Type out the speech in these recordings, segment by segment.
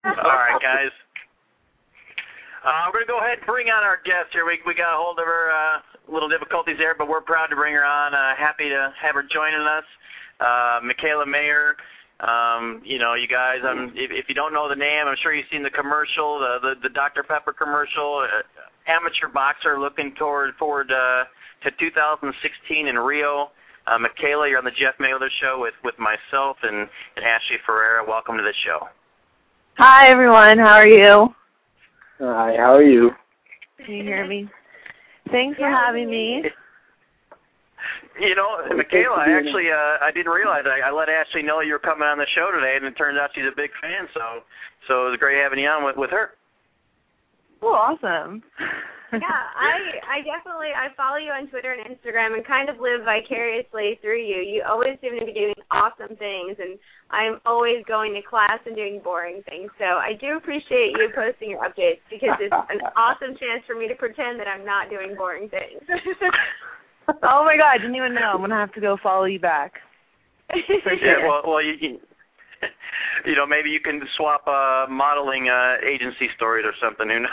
All right, guys. We're going to go ahead and bring on our guest here. We got a hold of her, little difficulties there, but we're proud to bring her on. Happy to have her joining us. Mikaela Mayer. You guys, if you don't know the name, I'm sure you've seen the commercial, the Dr. Pepper commercial. Amateur boxer looking forward to 2016 in Rio. Mikaela, you're on the Jeff Mayweather Show with myself and Ashley Ferreira. Welcome to the show. Hi, everyone. How are you? Hi, how are you? Can you hear me? Thanks for having me. Mikaela, I didn't realize I let Ashley know you were coming on the show today, and it turns out she's a big fan, so it was great having you on with her. Oh, awesome. Yeah, I follow you on Twitter and Instagram and kind of live vicariously through you. You always seem to be doing awesome things, and I'm always going to class and doing boring things. So I do appreciate you posting your updates because it's an awesome chance for me to pretend that I'm not doing boring things. Oh, my God, I didn't even know. I'm going to have to go follow you back. For sure. Yeah, well, maybe you can swap modeling agency stories or something.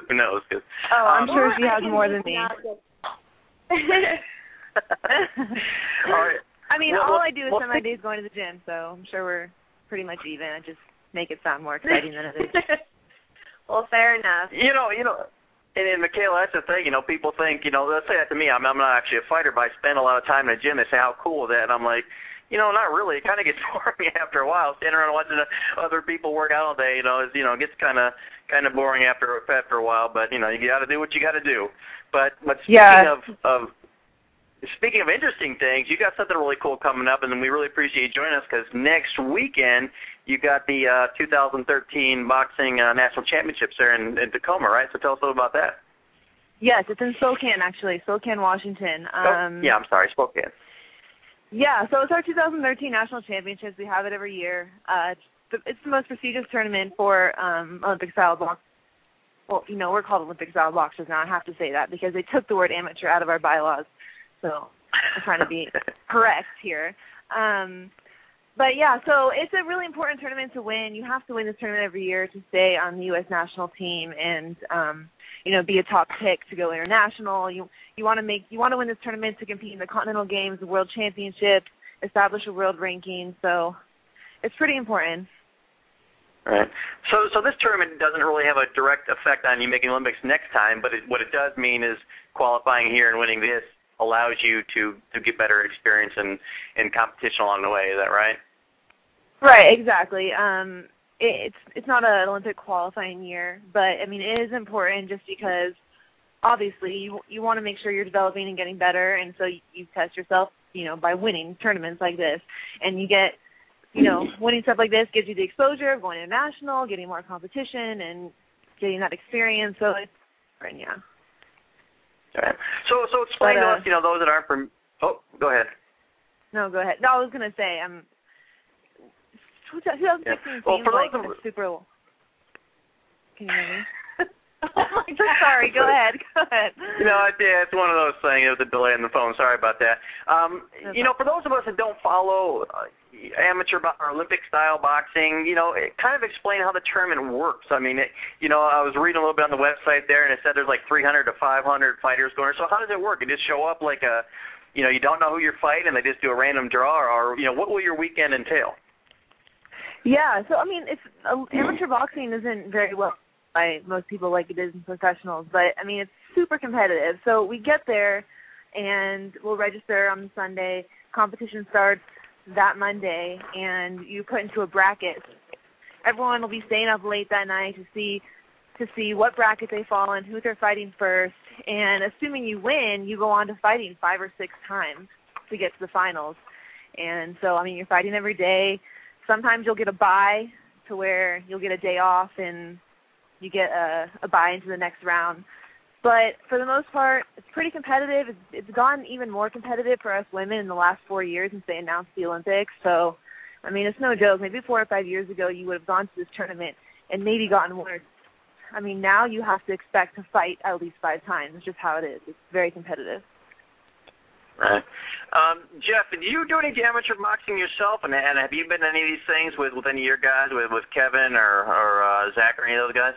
Who knows? I'm sure she has more than me. All right. I mean, all I do is spend my days going to the gym, so I'm sure we're pretty much even. I just make it sound more exciting than it is. Well, fair enough. And Mikaela, that's the thing, people think, let's say that to me, I'm not actually a fighter, but I spend a lot of time in the gym. They say, how cool is that? And I'm like, not really. It kind of gets boring after a while. Standing around watching other people work out all day, it gets kind of boring after a while. But you got to do what you got to do. But speaking of interesting things, you got something really cool coming up, and then we really appreciate you joining us because next weekend you got the 2013 boxing national championships there in Tacoma, right? So tell us a little about that. Yes, it's in Spokane, actually, Spokane, Washington. I'm sorry, Spokane. Yeah, so it's our 2013 National Championships. We have it every year. It's the most prestigious tournament for Olympic-style boxing. Well, we're called Olympic-style boxers now. I have to say that because they took the word amateur out of our bylaws. So I'm trying to be correct here. But, yeah, so it's a really important tournament to win. You have to win this tournament every year to stay on the U.S. national team and, be a top pick to go international. You want to win this tournament to compete in the Continental Games, the World Championships, establish a world ranking. So it's pretty important. Right. So this tournament doesn't really have a direct effect on you making Olympics next time, but what it does mean is qualifying here and winning this allows you to get better experience and competition along the way. Is that right? Right, exactly. It's not an Olympic qualifying year, but, I mean, it is important just because, obviously, you want to make sure you're developing and getting better, and so you test yourself, by winning tournaments like this. And you get, winning stuff like this gives you the exposure of going international, getting more competition, and getting that experience. So it's important, yeah. Right. So explain to us, those that aren't from. Oh, go ahead. No, go ahead. No, I was going to say, 2016 seems like a super. Can you hear me? Oh my God, sorry. Go ahead. It's one of those things. There's a delay on the phone. Sorry about that. For those of us that don't follow amateur or Olympic-style boxing, kind of explain how the tournament works. I mean, I was reading a little bit on the website there, and it said there's like 300 to 500 fighters going. So how does it work? You just show up like you don't know who you're fighting, and they just do a random draw, or what will your weekend entail? Yeah, so I mean, amateur boxing isn't very well by most people like it is in professionals, but I mean, it's super competitive. So we get there, and we'll register on Sunday. Competition starts that Monday, and you put into a bracket. Everyone will be staying up late that night to see what bracket they fall in, who they're fighting first, and assuming you win, you go on to fighting 5 or 6 times to get to the finals. And so, I mean, you're fighting every day. Sometimes you'll get a bye to where you'll get a day off and you get a bye into the next round. But for the most part, it's pretty competitive. It's gotten even more competitive for us women in the last 4 years since they announced the Olympics. So, I mean, it's no joke. Maybe 4 or 5 years ago you would have gone to this tournament and maybe gotten one. I mean, now you have to expect to fight at least 5 times. It's just how it is. It's very competitive. Right. Jeff, do you do any amateur boxing yourself, and have you been to any of these things with any of your guys, with Kevin or Zach or any of those guys?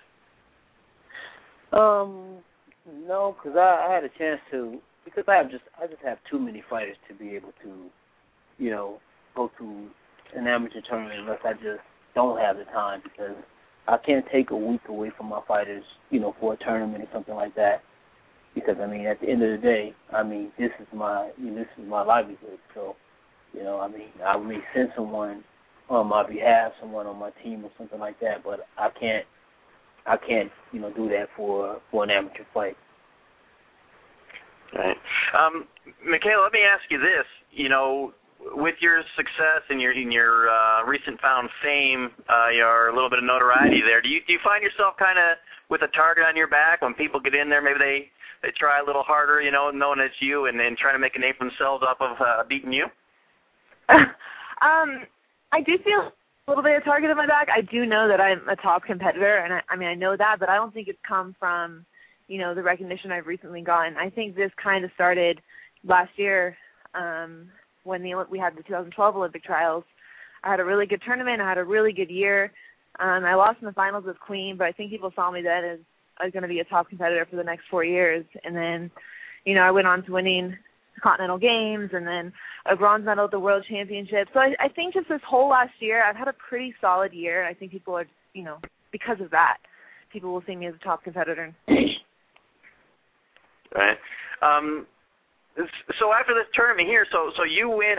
No, because I had a chance to, because I just have too many fighters to be able to, go to an amateur tournament unless I just don't have the time, because I can't take a week away from my fighters, for a tournament or something like that. Because at the end of the day, this is my livelihood. So, I may send someone on my behalf, someone on my team or something like that, but I can't, do that for an amateur fight. Right. Mikaela, let me ask you this. With your success and your recent found fame, your little bit of notoriety there, do you find yourself kind of with a target on your back when people get in there? Maybe they try a little harder, knowing it's you, and trying to make a name for themselves off of beating you? I do feel a little bit of target on my back. I do know that I'm a top competitor, and I know that, but I don't think it's come from, the recognition I've recently gotten. I think this kind of started last year when we had the 2012 Olympic trials. I had a really good tournament. I had a really good year. I lost in the finals with Queen, but I think people saw me then as I was going to be a top competitor for the next 4 years. And then, I went on to winning the Continental Games and then a bronze medal at the World Championship. So I think just this whole last year, I've had a pretty solid year. I think people are, because of that, people will see me as a top competitor. Right. So after this tournament here, so you win.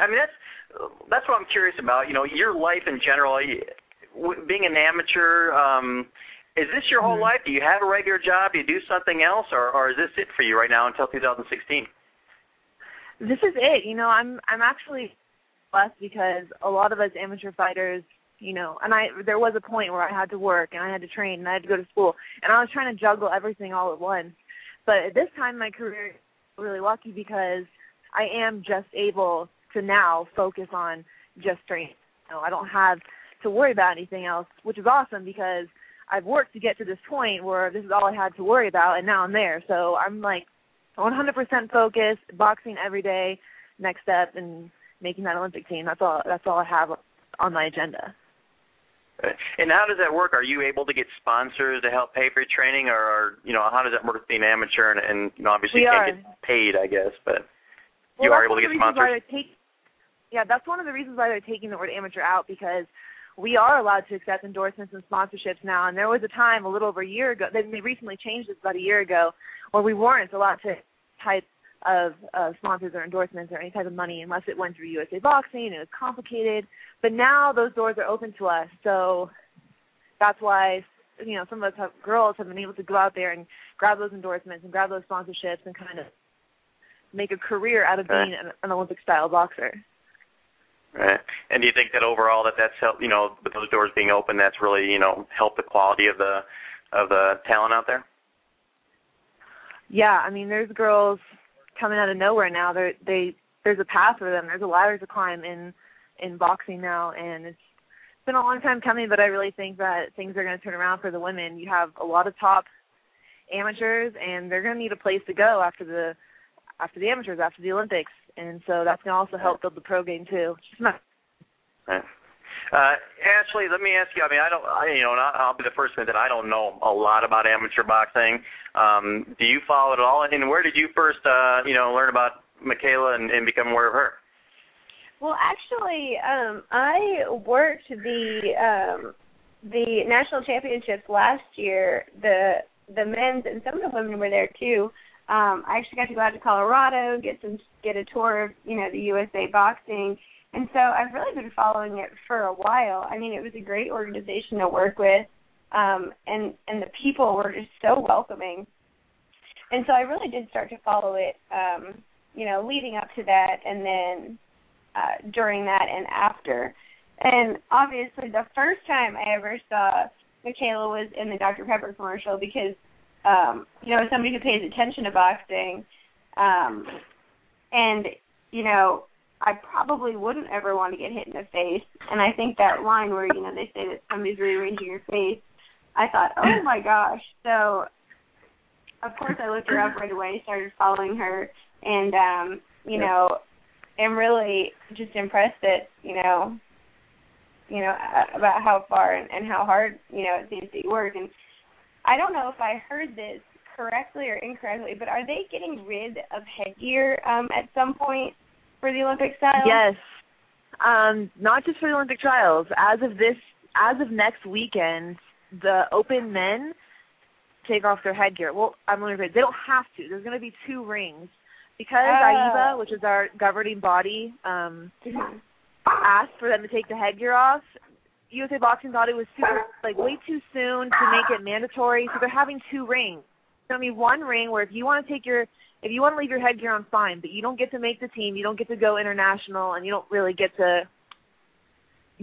That's what I'm curious about. Your life in general, being an amateur. Is this your whole life? Do you have a regular job? Do you do something else, or is this it for you right now until 2016? This is it. I'm actually blessed because a lot of us amateur fighters, and there was a point where I had to work and I had to train and I had to go to school, and I was trying to juggle everything all at once. But at this time in my career, I'm really lucky because I am just able to now focus on just training. I don't have to worry about anything else, which is awesome because I've worked to get to this point where this is all I had to worry about, and now I'm there. So I'm 100% focused, boxing every day, next step, and making that Olympic team. That's all I have on my agenda. And how does that work? Are you able to get sponsors to help pay for your training, or how does that work with being an amateur? And obviously you can't get paid, I guess, but you are able to get sponsors. That's one of the reasons why they're taking the word amateur out, because we are allowed to accept endorsements and sponsorships now. And there was a time a little over a year ago, they recently changed this about a year ago, where we weren't allowed to type of sponsors or endorsements or any type of money unless it went through USA Boxing. It was complicated. But now those doors are open to us. So that's why, some of us girls have been able to go out there and grab those endorsements and grab those sponsorships and kind of make a career out of being an Olympic-style boxer. Right. And do you think that overall that's helped, with those doors being open, that's really, helped the quality of the talent out there? Yeah, there's girls coming out of nowhere now. There's a path for them. There's a ladder to climb in boxing now, and it's been a long time coming, but I really think that things are going to turn around for the women. You have a lot of top amateurs, and they're going to need a place to go after the amateurs, after the Olympics, and so that's going to also help build the pro game too. Right. Ashley, let me ask you. I'll be the first one that I don't know a lot about amateur boxing. Do you follow it at all? And where did you first, learn about Mikaela and become aware of her? Well, actually, I worked the national championships last year. The men's and some of the women were there too. I actually got to go out to Colorado, get a tour of the USA Boxing. And so I've really been following it for a while. It was a great organization to work with, and the people were just so welcoming. And so I really did start to follow it, leading up to that, and then during that and after. And obviously the first time I ever saw Mikaela was in the Dr. Pepper commercial because, somebody who pays attention to boxing, and, I probably wouldn't ever want to get hit in the face. And I think that line where, they say that somebody's rearranging your face, I thought, oh, my gosh. So, of course, I looked her up right away, started following her. And, you know, am really just impressed at, about how far and how hard, it seems that you work. And I don't know if I heard this correctly or incorrectly, but are they getting rid of headgear at some point for the Olympic style? Yes. Not just for the Olympic trials. As of next weekend, the open men take off their headgear. Well, they don't have to. There's going to be 2 rings. Because AIBA, which is our governing body, asked for them to take the headgear off, USA Boxing thought it was way too soon to make it mandatory, so they're having 2 rings. There's going to be 1 ring where if you want to leave your headgear on, fine, but you don't get to make the team, you don't get to go international, and you don't really get to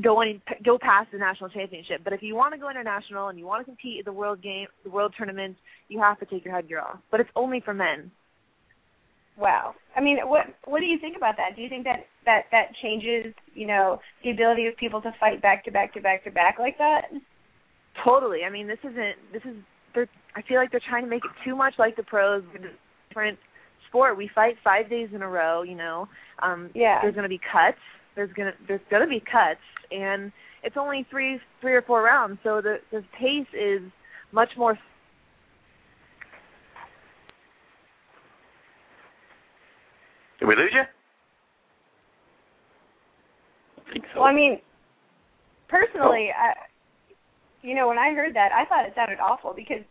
go past the national championship. But if you want to go international and you want to compete at the world tournaments, you have to take your headgear off. But it's only for men. Wow. I mean, what do you think about that? Do you think that changes, the ability of people to fight back to back to back to back like that? Totally. I mean, I feel like they're trying to make it too much like the pros. Different sport. We fight 5 days in a row, There's going to be cuts. There's going to be cuts, and it's only three or 4 rounds, so the pace is much more. Did we lose you? I think so. Well, I mean, personally, when I heard that, I thought it sounded awful because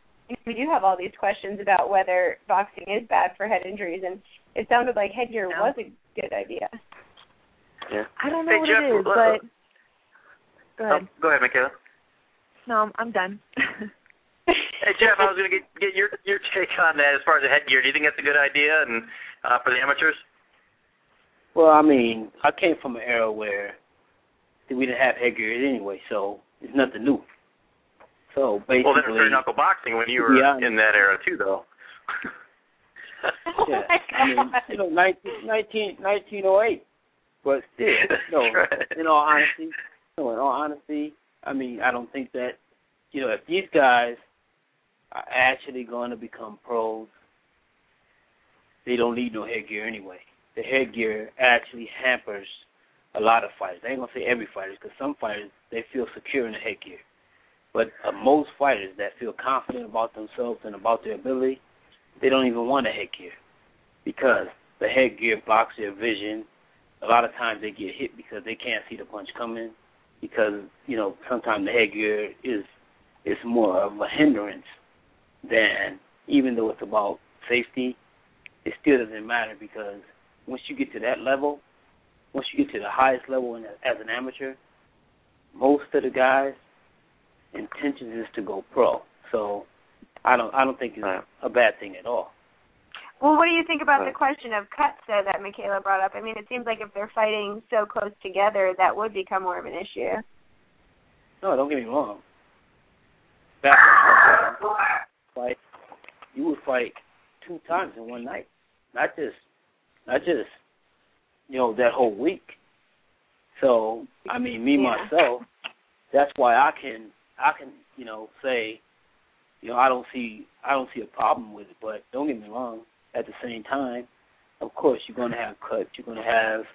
we do have all these questions about whether boxing is bad for head injuries, and it sounded like headgear was a good idea. Yeah. I don't know what Jeff, it is, but go ahead. Go ahead, Mikaela. No, I'm done. Hey, Jeff, I was going to get your take on that as far as the headgear. Do you think that's a good idea and for the amateurs? Well, I mean, I came from an era where we didn't have headgear anyway, so it's nothing new. So basically, well, then it was bare knuckle boxing when you were in that era too, though. Yeah, I mean, 1908. But still, in all honesty, I mean, I don't think that, if these guys are actually going to become pros, they don't need no headgear anyway. The headgear actually hampers a lot of fighters. I ain't going to say every fighter, because some fighters, they feel secure in the headgear. But most fighters that feel confident about themselves and about their ability, they don't even want a headgear, because the headgear blocks their vision. A lot of times they get hit because they can't see the punch coming, because, sometimes the headgear is more of a hindrance than, even though it's about safety, it still doesn't matter, because once you get to that level, once you get to the highest level as an amateur, most of the guys' intention is to go pro. So I don't think it's a bad thing at all. Well, what do you think about the question of cuts, though, that Mikaela brought up? I mean, it seems like if they're fighting so close together, that would become more of an issue. No, don't get me wrong. Back when I was you would fight 2 times in one night, not just that whole week. So I mean, myself, that's why I can say, I don't see a problem with it. But don't get me wrong. At the same time, of course, you're going to have cuts, you're going to have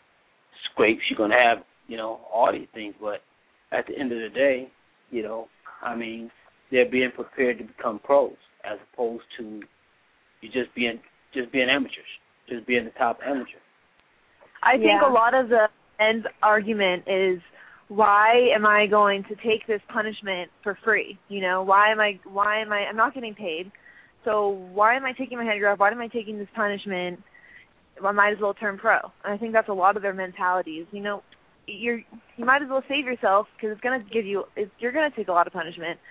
scrapes, you're going to have, all these things. But at the end of the day, I mean, they're being prepared to become pros, as opposed to you just being amateurs, just being the top amateur. I think a lot of the men's argument is, why am I going to take this punishment for free? Why am I'm not getting paid. So why am I taking my headgear off? Why am I taking this punishment? I might as well turn pro. And I think that's a lot of their mentalities. You might as well save yourself, because it's going to give you, you're going to take a lot of punishment.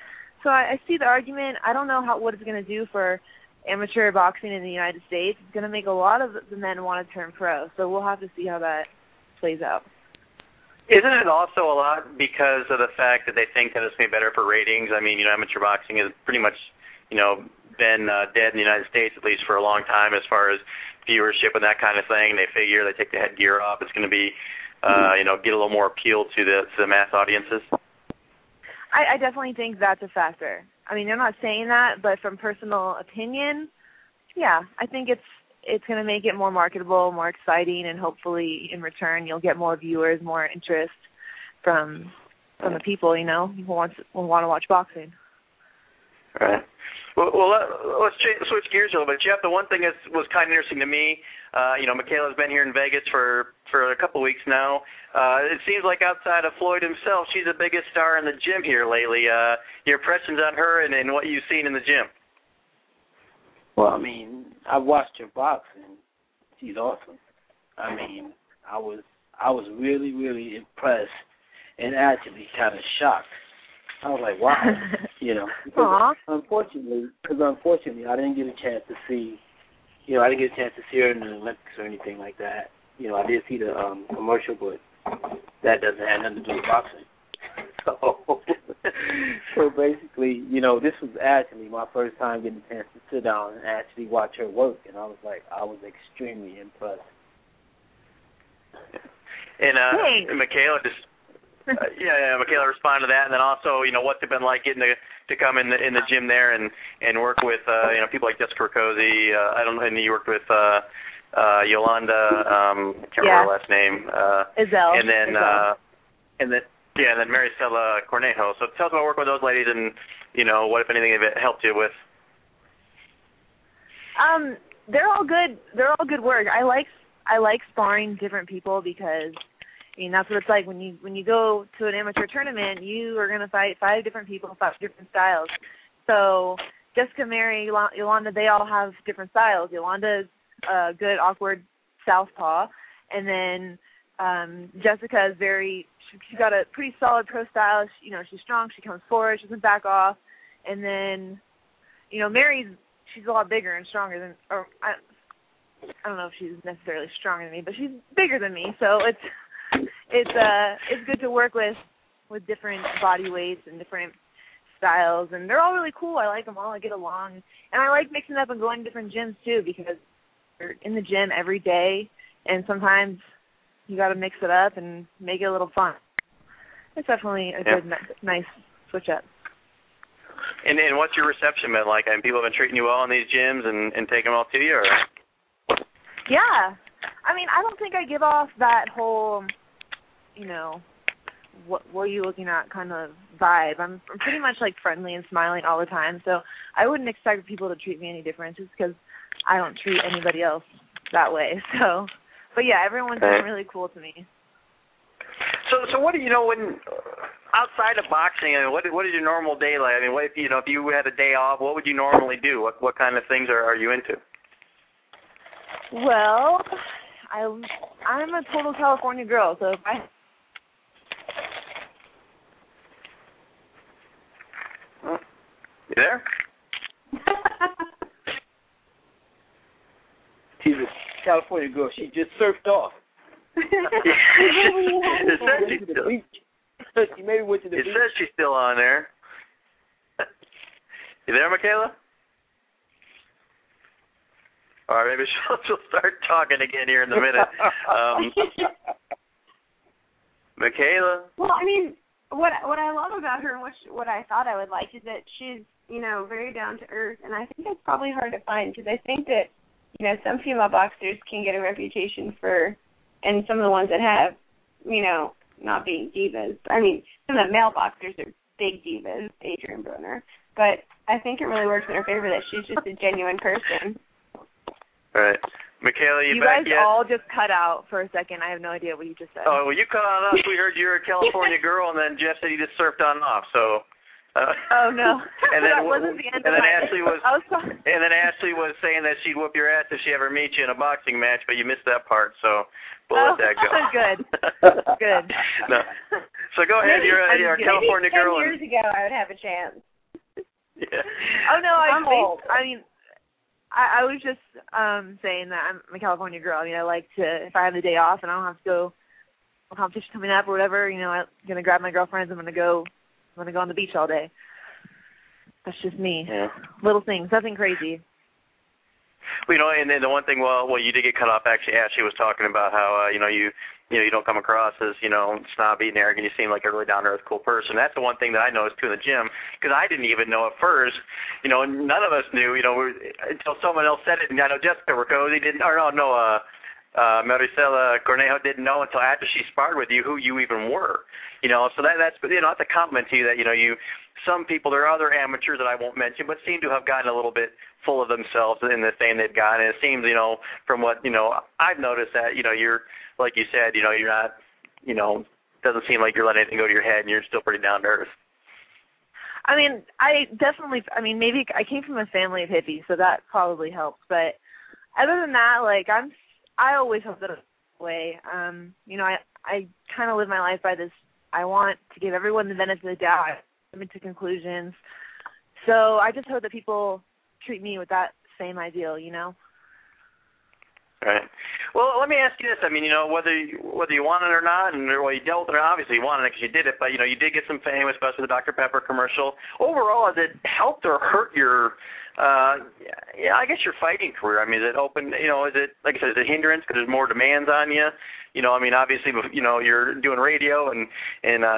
So I see the argument. I don't know what it's going to do for amateur boxing in the United States. It's going to make a lot of the men want to turn pro. So we'll have to see how that plays out. Isn't it also a lot because of the fact that they think that it's going to be better for ratings? I mean, amateur boxing is pretty much, been dead in the United States, at least for a long time, as far as viewership and that kind of thing. They figure they take the headgear off, it's going to be, get a little more appeal to the mass audiences. I definitely think that's a factor. I mean, they're not saying that, but from personal opinion, yeah, I think it's going to make it more marketable, more exciting, and hopefully in return you'll get more viewers, more interest from the people, who want to watch boxing. Right. Well, let's switch gears a little bit. Jeff, the one thing that was kind of interesting to me, Mikaela's been here in Vegas for a couple of weeks now. It seems like outside of Floyd himself, she's the biggest star in the gym here lately. Your impressions on her and what you've seen in the gym? Well, I mean, I watched her box, and she's awesome. I mean, I was really, really impressed and actually kind of shocked. I was like, wow, because unfortunately, I didn't get a chance to see, I didn't get a chance to see her in the Olympics or anything like that. I did see the commercial, but that doesn't have nothing to do with boxing. So basically, this was actually my first time getting a chance to sit down and actually watch her work, and I was extremely impressed. And Mikaela just. Mikaela responded to that, and then also, what's it been like getting to come in the gym there and work with people like Jessica Rakosi. I don't know, and you worked with Yolanda. I can't remember her last name. Iselle. And then Maricela Cornejo. So tell us about working with those ladies, and what, if anything, they've helped you with. They're all good. They're all good work. I like sparring different people because. That's what it's like when you go to an amateur tournament. You are going to fight 5 different people, 5 different styles. So Jessica, Mary, Yolanda, they all have different styles. Yolanda is a good, awkward southpaw, and then Jessica is she's got a pretty solid pro style. She's strong. She comes forward. She doesn't back off. And then, she's a lot bigger and stronger than, I don't know if she's necessarily stronger than me, but she's bigger than me. So it's good to work with different body weights and different styles, and they're all really cool. I like them all. I get along, and I like mixing up and going to different gyms too because you're in the gym every day, and sometimes you got to mix it up and make it a little fun. It's definitely a good, nice switch up. And what's your reception been like? I mean, people have been treating you well in these gyms and taking them all to you, or? Yeah. I mean, I don't think I give off that whole, what are you looking at kind of vibe. I'm pretty much like friendly and smiling all the time, so I wouldn't expect people to treat me any different just because I don't treat anybody else that way. So, but yeah, everyone's been really cool to me. So what do you know when outside of boxing? I mean, what is your normal day like? I mean, what if you had a day off? What would you normally do? What kind of things are you into? Well, I'm a total California girl, so if I... You there? She's a California girl. She just surfed off. It says she's still. She maybe went to the beach. It says she's still on there. You there, Mikaela? All right, maybe she'll start talking again here in a minute. Mikaela? Well, I mean, what I love about her and what I thought I would like is that she's, very down to earth, and I think that's probably hard to find because I think that, some female boxers can get a reputation for, and some of the ones that have, not being divas. I mean, some of the male boxers are big divas, Adrian Broner, but I think it really works in her favor that she's just a genuine person. All right. Mikaela, you back guys yet? all just cut out for a second. I have no idea what you just said. Oh, well, you cut on us. We heard you were a California girl, and then Jeff said you just surfed on and off. So. Oh no! And then that wasn't the end of Ashley was. And then Ashley was saying that she'd whoop your ass if she ever meets you in a boxing match, but you missed that part. So we'll let that go. Good. Good. No. So go ahead. You're a California maybe 10 girl. years ago, I would have a chance. Yeah. Oh no! I was just saying that I'm a California girl. I mean, I like to, if I have the day off and I don't have to go to a competition coming up or whatever, I'm gonna grab my girlfriends. I'm gonna go on the beach all day. That's just me. Yeah. Little things, nothing crazy. Well, and then the one thing, well, you did get cut off. Actually, Ashley was talking about how, you you don't come across as, snobby and arrogant. You seem like a really down-to-earth, cool person. That's the one thing that I noticed, too, in the gym, because I didn't even know at first. None of us knew, until someone else said it. And I know Jessica Riccozzi didn't, Maricela Cornejo didn't know until after she sparred with you who you even were. So that's a compliment to you that, some people, there are other amateurs that I won't mention, but seem to have gotten a little bit full of themselves in the fame they've gotten. And it seems, from what, I've noticed that, you're, like you said, you're not, doesn't seem like you're letting anything go to your head, and you're still pretty down to earth. I mean, maybe I came from a family of hippies, so that probably helps. But other than that, I always hope that way. I kind of live my life by this. I want to give everyone the benefit of the doubt, come into conclusions. So I just hope that people treat me with that same ideal, Right. Well, let me ask you this. I mean, whether you want it or not, and you dealt with it, obviously you wanted it because you did it, but, you did get some fame, especially the Dr. Pepper commercial. Overall, has it helped or hurt your, I guess your fighting career? I mean, is it open, is it, like I said, is it a hindrance because there's more demands on you? Obviously, you're doing radio and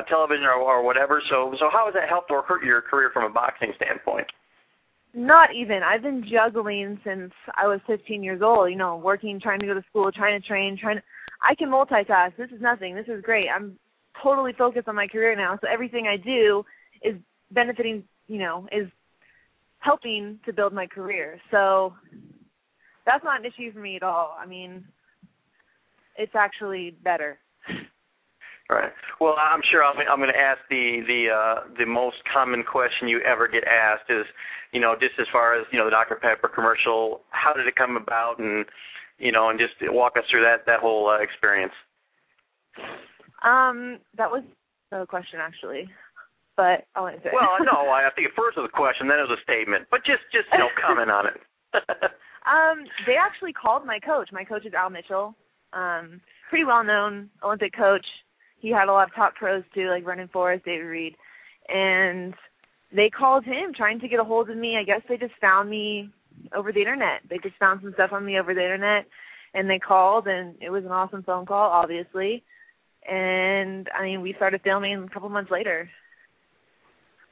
television or whatever, so how has that helped or hurt your career from a boxing standpoint? Not even. I've been juggling since I was 15 years old, working, trying to go to school, trying to train, I can multitask. This is nothing. This is great. I'm totally focused on my career now, so everything I do is benefiting, is helping to build my career. So that's not an issue for me at all. I mean, it's actually better. Right. Well, I'm sure I'm going to ask the most common question you ever get asked is, just as far as, the Dr. Pepper commercial, how did it come about, and, and just walk us through that whole experience. That was a question, actually, but I'll answer it. Well, no, I think at first it was a question, then it was a statement, but just comment on it. They actually called my coach. My coach is Al Mitchell, pretty well-known Olympic coach. He had a lot of top pros, too, like Vernon Forrest, David Reed. And they called him trying to get a hold of me. I guess they just found me over the Internet. They just found some stuff on me over the Internet. And they called, and it was an awesome phone call, obviously. And, we started filming a couple months later.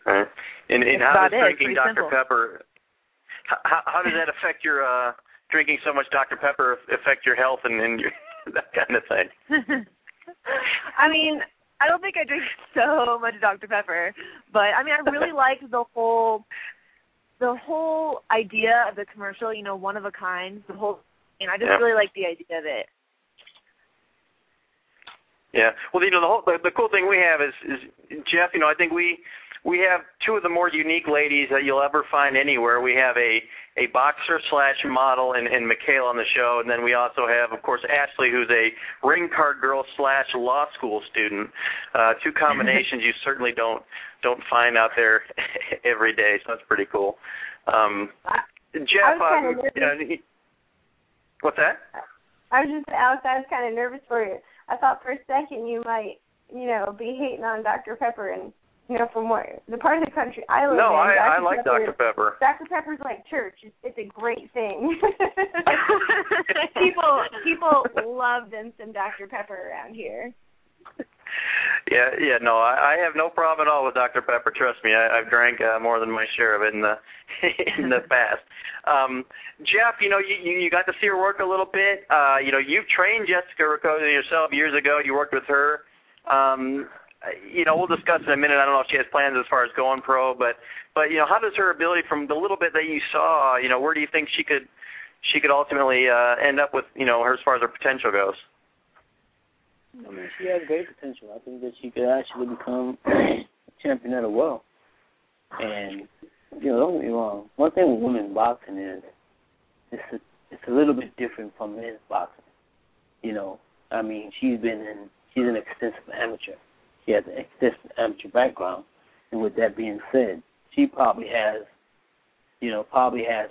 Right. And how does drinking Dr. Pepper, how does that affect your, drinking so much Dr. Pepper affect your health and your, that kind of thing? I don't think I drink so much Dr. Pepper, but I really like the whole idea of the commercial, one of a kind, and I just really like the idea of it. Yeah. Well, the cool thing we have is Jeff, I think we have two of the more unique ladies that you'll ever find anywhere. We have a boxer/model and Mikaela on the show, and then we also have, of course, Ashley, who's a ring card girl/law school student. Two combinations you certainly don't find out there every day, so that's pretty cool. Jeff, what's that? I was kind of nervous for you. I thought for a second you might, be hating on Dr. Pepper and, from the part of the country I live in. No, I like Dr. Pepper. Dr. Pepper's like church. It's a great thing. People love them some Dr. Pepper around here. Yeah, no, I have no problem at all with Dr. Pepper. Trust me, I've drank more than my share of it in the past. Jeff, you got to see her work a little bit. You've trained Jessica Riccozzi yourself years ago. You worked with her. We'll discuss in a minute. I don't know if she has plans as far as going pro, but how does her ability, from the little bit that you saw, where do you think she could ultimately end up with, her as far as her potential goes? She has great potential. I think that she could actually become a champion of the world. And, don't get me wrong. One thing with women's boxing is it's a little bit different from men's boxing. She's an extensive amateur. She has an extensive amateur background. And with that being said, she probably has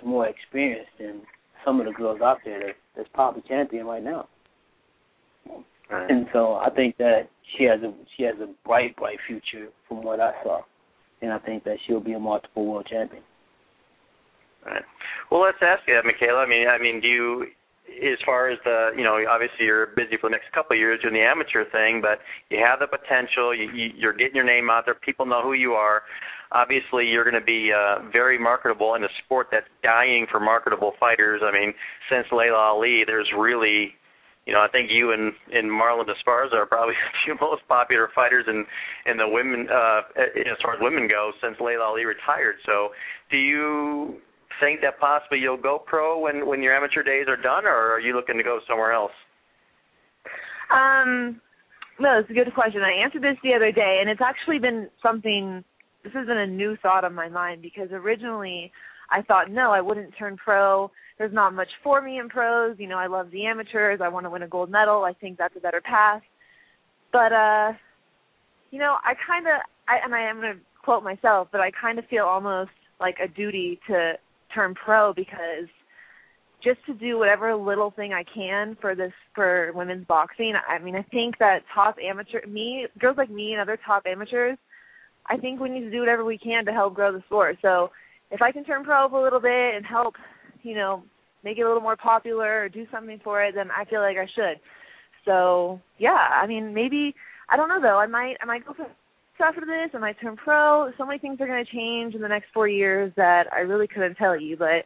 more experience than some of the girls out there that's probably champion right now. Right. And so I think that she has a bright future from what I saw, and I think that she'll be a multiple world champion. Right. Well, let's ask you that, Mikaela. Do you, as far as the, obviously you're busy for the next couple of years doing the amateur thing, but you have the potential. You're getting your name out there. People know who you are. Obviously, you're going to be very marketable in a sport that's dying for marketable fighters. I mean, since Layla Ali, there's really, I think you and Marlon Esparza are probably the two most popular fighters in the women, as far as women go, since Layla Ali retired. So do you think that possibly you'll go pro when your amateur days are done, or are you looking to go somewhere else? No, it's a good question. I answered this the other day, and it's actually been something, this has been a new thought on my mind, because originally I thought, no, I wouldn't turn pro. There's not much for me in pros. I love the amateurs. I want to win a gold medal. I think that's a better path. But, I am going to quote myself, but I kind of feel almost like a duty to turn pro, because just to do whatever little thing I can for women's boxing. I mean, I think that girls like me and other top amateurs, I think we need to do whatever we can to help grow the sport. So if I can turn pro a little bit and help, make it a little more popular or do something for it, then I feel like I should. So yeah, I mean, maybe, I don't know though. I might go for after this. I might turn pro. So many things are going to change in the next 4 years that I really couldn't tell you, but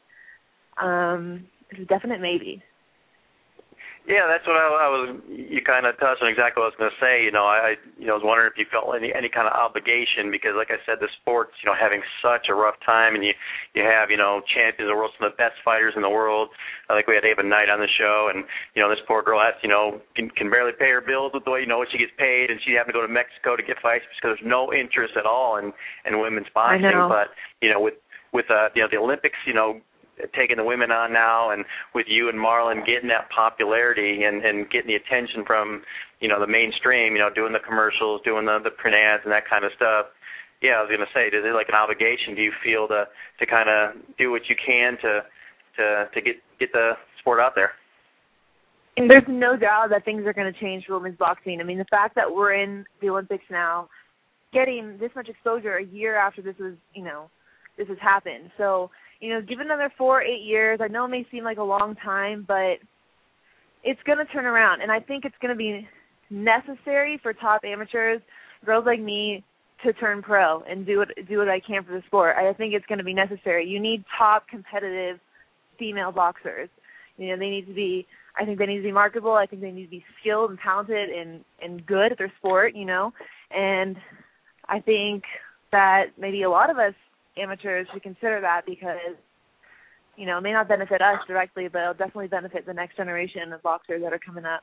it's a definite maybe. Yeah, that's what you kind of touched on exactly what I was going to say. I was wondering if you felt any kind of obligation, because like I said, the sport's, having such a rough time, and you have, champions of the world, some of the best fighters in the world. I think we had Ava Knight on the show, and, this poor girl has, can barely pay her bills with the way, what she gets paid, and she happened to go to Mexico to get fights because there's no interest at all in women's boxing. I know. But, with the Olympics, taking the women on now, and with you and Marlon getting that popularity and getting the attention from, the mainstream, doing the commercials, doing the print ads and that kind of stuff. Yeah, I was going to say, is it like an obligation? Do you feel to kind of do what you can to get the sport out there? And there's no doubt that things are going to change for women's boxing. I mean, the fact that we're in the Olympics now, getting this much exposure a year after this was, this has happened. So, give it another 4-8 years. I know it may seem like a long time, but it's going to turn around. And I think it's going to be necessary for top amateurs, girls like me, to turn pro and do what I can for the sport. I think it's going to be necessary. You need top competitive female boxers. They need to be, I think they need to be marketable. I think they need to be skilled and talented and good at their sport, And I think that maybe a lot of us amateurs should consider that, because, it may not benefit us directly, but it'll definitely benefit the next generation of boxers that are coming up.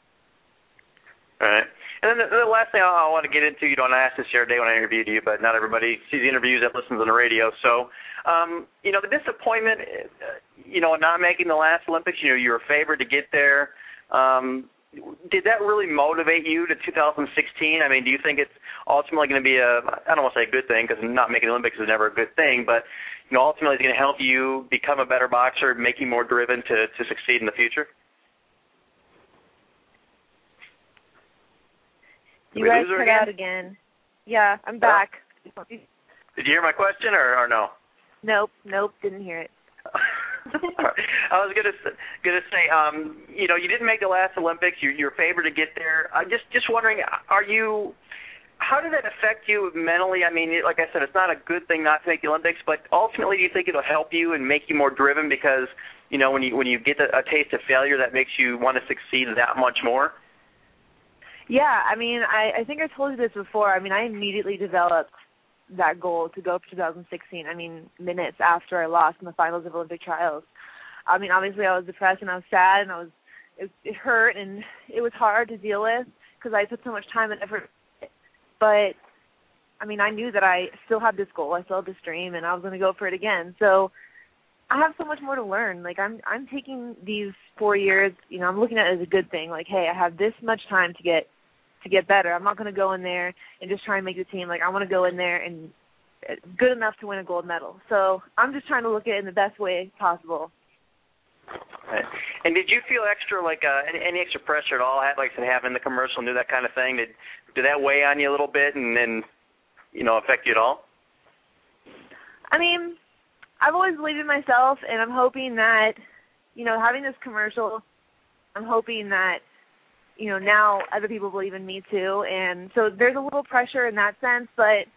All right. And then the last thing I want to get into, I asked this the other day when I interviewed you, but not everybody sees the interviews that listens on the radio. So, the disappointment, not making the last Olympics, you were favored to get there. Did that really motivate you to 2016? I mean, do you think it's ultimately going to be I don't want to say a good thing, because not making the Olympics is never a good thing, but, ultimately it's going to help you become a better boxer, make you more driven to succeed in the future? You guys cut out again. Yeah, I'm back. Did you hear my question or no? Nope, didn't hear it. I was gonna say, you didn't make the last Olympics. You're favored to get there. I'm just wondering, how did that affect you mentally? I mean, like I said, it's not a good thing not to make the Olympics, but ultimately, do you think it'll help you and make you more driven? Because when you get a taste of failure, that makes you want to succeed that much more. Yeah, I mean, I think I told you this before. I mean, I immediately developed that goal to go for 2016. I mean, minutes after I lost in the finals of Olympic trials. I mean, obviously I was depressed and I was sad and it hurt and it was hard to deal with because I put so much time and effort. But, I mean, I knew that I still had this goal. I still had this dream and I was going to go for it again. So I have so much more to learn. Like, I'm taking these 4 years, I'm looking at it as a good thing. Like, hey, I have this much time to get better. I'm not going to go in there and just try and make the team. Like, I want to go in there and good enough to win a gold medal. So I'm just trying to look at it in the best way possible. Right. And did you feel extra, like any extra pressure at all? Like having the commercial and do that kind of thing. Did that weigh on you a little bit and then, affect you at all? I mean, I've always believed in myself, and I'm hoping that, having this commercial I'm hoping that, now other people believe in me too. And so there's a little pressure in that sense, but,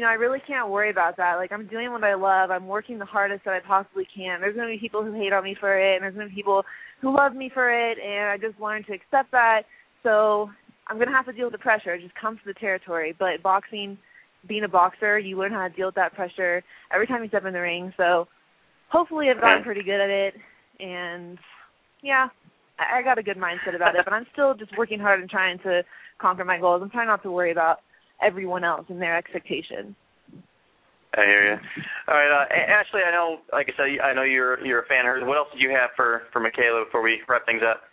I really can't worry about that. Like, I'm doing what I love. I'm working the hardest that I possibly can. There's going to be people who hate on me for it, and there's going to be people who love me for it, and I just learned to accept that. So I'm going to have to deal with the pressure. It just comes to the territory. But boxing, being a boxer, you learn how to deal with that pressure every time you step in the ring. So hopefully I've gotten pretty good at it. And, yeah, I got a good mindset about it. But I'm still just working hard and trying to conquer my goals. I'm trying not to worry about everyone else and their expectations. I hear you. All right, Ashley, I know, like I said, I know you're a fan of hers. What else did you have for Mikaela before we wrap things up?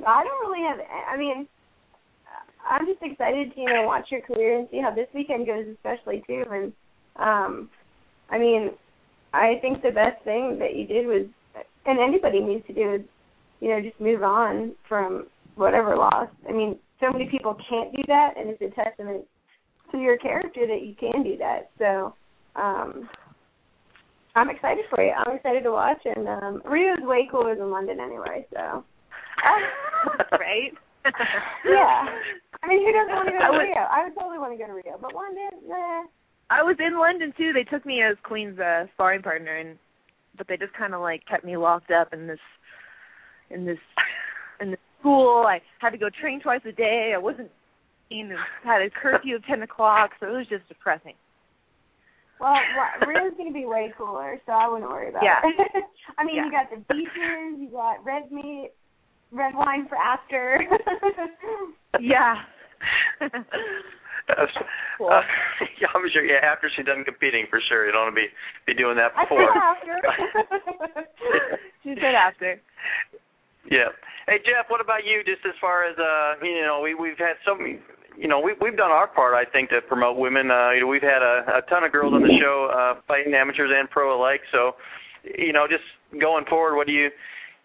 I don't really have, I'm just excited to, watch your career and see how this weekend goes, especially, too. And, I think the best thing that you did was, and anybody needs to do is, just move on from whatever loss. So many people can't do that, and it's a testament to your character that you can do that. So I'm excited for you. I'm excited to watch, and Rio's way cooler than London anyway, so. Right? Yeah. Who doesn't want to go to Rio? I would totally want to go to Rio, but London, nah. I was in London, too. They took me as Queen's sparring partner, but they just kind of, kept me locked up in this school. I had to go train twice a day. I wasn't eating, had a curfew of 10 o'clock, so it was just depressing. Well, Rio's going to be way cooler, so I wouldn't worry about it. You got the beaches, you got red meat, red wine for after. Yeah. Cool. I'm sure, after she's done competing, for sure. You don't want to be doing that before. I said after. She said after. Yeah. Hey, Jeff, what about you, just as far as, we've had so many, we've done our part, I think, to promote women. We've had a ton of girls on the show fighting amateurs and pro alike. So, just going forward, what do you,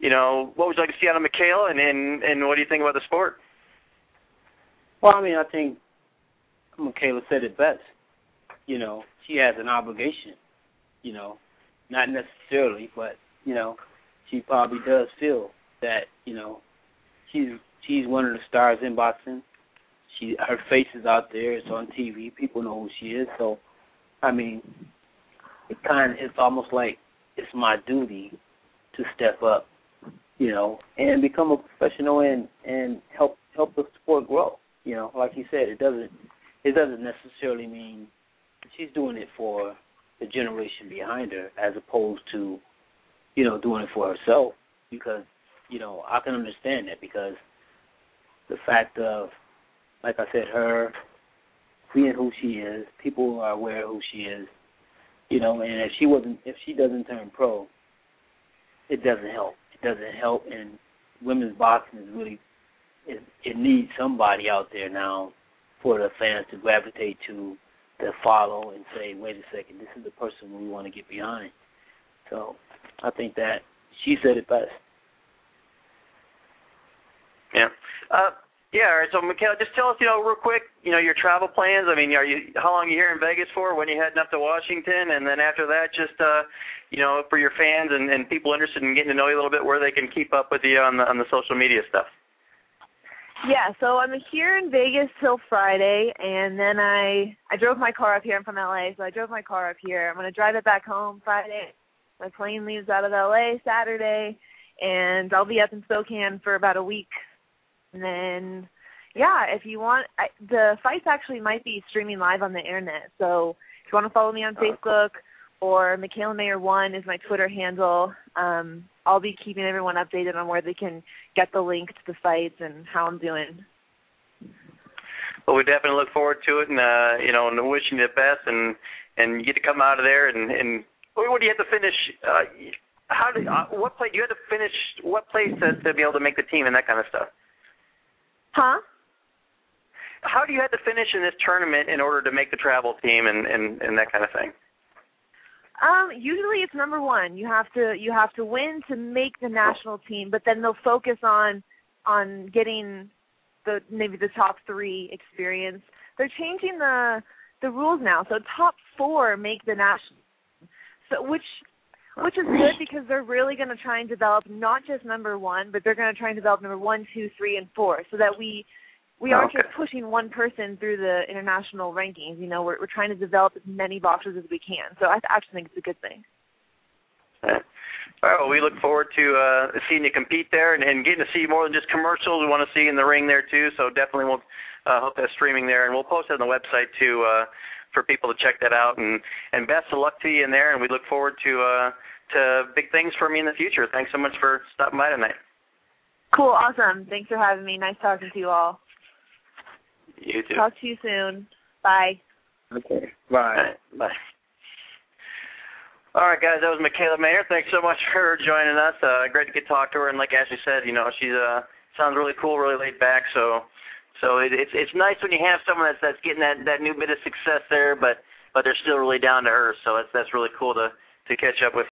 what would you like to see out of Mikaela, and what do you think about the sport? Well, I think Mikaela said it best. She has an obligation, not necessarily, but, she probably does feel that, she's one of the stars in boxing. Her face is out there. It's on TV. People know who she is. So, it's almost like it's my duty to step up, and become a professional and help the sport grow. Like you said, it doesn't necessarily mean she's doing it for the generation behind her, as opposed to, doing it for herself. Because, I can understand that, because the fact of, like I said, her being who she is, people are aware of who she is, and if she doesn't turn pro, it doesn't help. It doesn't help, and women's boxing is really, it needs somebody out there now for the fans to gravitate to follow and say, wait a second, this is the person we want to get behind. So I think that she said it best. Yeah. All right. So, Mikaela, just tell us, real quick, your travel plans. How long are you here in Vegas for? When are you heading up to Washington? And then after that, just, for your fans and people interested in getting to know you a little bit, where they can keep up with you on the social media stuff. Yeah, so I'm here in Vegas till Friday, and then I drove my car up here. I'm from L.A., so I drove my car up here. I'm going to drive it back home Friday. My plane leaves out of L.A. Saturday, and I'll be up in Spokane for about a week. And then, if you want, the fights actually might be streaming live on the internet. So if you want to follow me on Facebook, or Mikaela Mayer 1 is my Twitter handle, I'll be keeping everyone updated on where they can get the link to the fights and how I'm doing. Well, we definitely look forward to it, and and wishing you the best, and you get to come out of there, and what do you have to finish? What place do you have to finish? What place to be able to make the team and that kind of stuff? Huh? How do you have to finish in this tournament in order to make the travel team and that kind of thing? Usually it's number one. You have to win to make the national team, but then they'll focus on getting maybe the top 3 experience. They're changing the rules now, so top 4 make the national. So which which is good because they're really going to try and develop not just number 1, but they're going to try and develop number 1, 2, 3, and 4, so that we aren't just pushing one person through the international rankings. You know, we're trying to develop as many boxers as we can. So I actually think it's a good thing. All right, well, we look forward to seeing you compete there and getting to see more than just commercials. We want to see you in the ring there, too, so definitely we'll hope that's streaming there. And we'll post it on the website, too, for people to check that out. And best of luck to you in there, and we look forward to big things for me in the future. Thanks so much for stopping by tonight. Cool, awesome. Thanks for having me. Nice talking to you all. You too. Talk to you soon. Bye. Okay. Bye. Bye. All right, guys, that was Mikaela Mayer. Thanks so much for joining us. Great to get to talk to her. And like Ashley said, you know, she sounds really cool, really laid back. So it's nice when you have someone that's getting that new bit of success there, but they're still really down to earth. So that's really cool to catch up with